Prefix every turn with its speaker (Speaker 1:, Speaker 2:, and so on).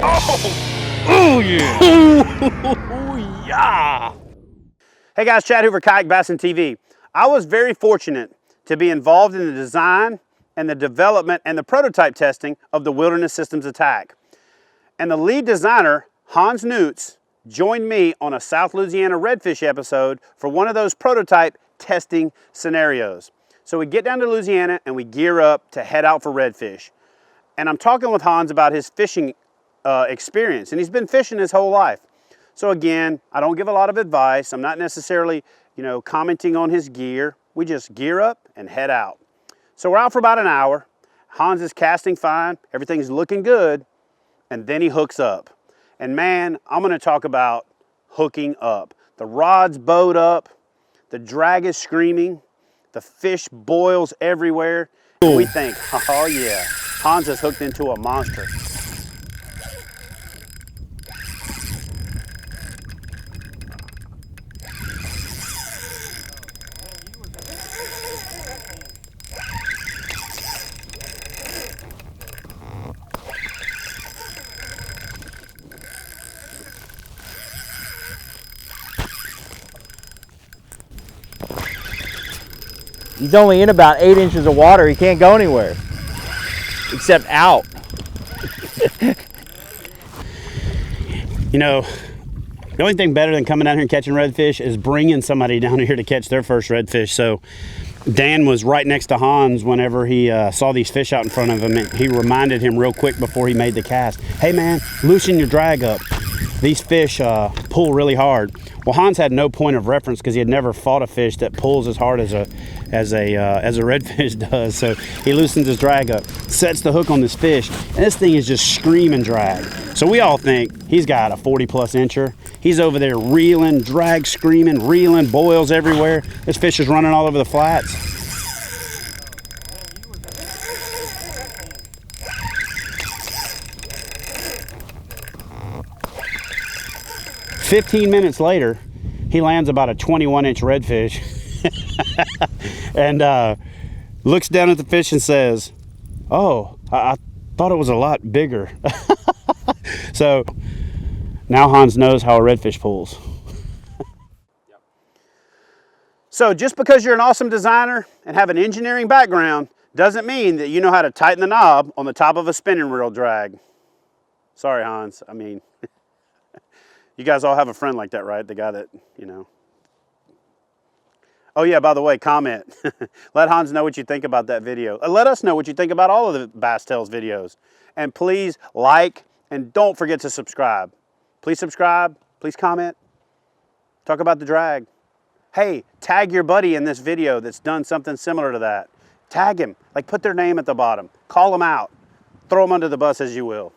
Speaker 1: Oh, oh yeah. Oh, yeah. Hey guys, Chad Hoover, Kayak Bassin TV. I was very fortunate to be involved in the design and the development and the prototype testing of the Wilderness Systems Attack. And the lead designer, Hans Nutz, joined me on a South Louisiana Redfish episode for one of those prototype testing scenarios. So we get down to Louisiana and we gear up to head out for redfish. And I'm talking with Hans about his fishing experience, and he's been fishing his whole life. So again, I don't give a lot of advice. I'm not necessarily, commenting on his gear. We just gear up and head out. So we're out for about an hour. Hans is casting fine. Everything's looking good. And then he hooks up. And man, I'm gonna talk about hooking up. The rod's bowed up. The drag is screaming. The fish boils everywhere. And we think, oh yeah, Hans is hooked into a monster.
Speaker 2: He's only in about 8 inches of water. He can't go anywhere except out.
Speaker 1: The only thing better than coming down here and catching redfish is bringing somebody down here to catch their first redfish. So Dan was right next to Hans whenever he saw these fish out in front of him, and he reminded him real quick before he made the cast, hey man, loosen your drag up. These fish pull really hard. Well, Hans had no point of reference because he had never fought a fish that pulls as hard as a redfish does. So he loosens his drag up, sets the hook on this fish, and this thing is just screaming drag. So we all think he's got a 40-plus incher. He's over there reeling, drag screaming, reeling, boils everywhere. This fish is running all over the flats. "15 minutes later, he lands about a 21-inch redfish and looks down at the fish and says, oh, I thought it was a lot bigger." So now Hans knows how a redfish pulls. So just because you're an awesome designer and have an engineering background doesn't mean that you know how to tighten the knob on the top of a spinning reel drag. Sorry, Hans. I mean, you guys all have a friend like that, right? The guy that, Oh yeah, by the way, comment. Let Hans know what you think about that video. Let us know what you think about all of the Bass Tales videos. And please like, and don't forget to subscribe. Please subscribe, please comment. Talk about the drag. Hey, tag your buddy in this video that's done something similar to that. Tag him, like put their name at the bottom. Call them out. Throw them under the bus as you will.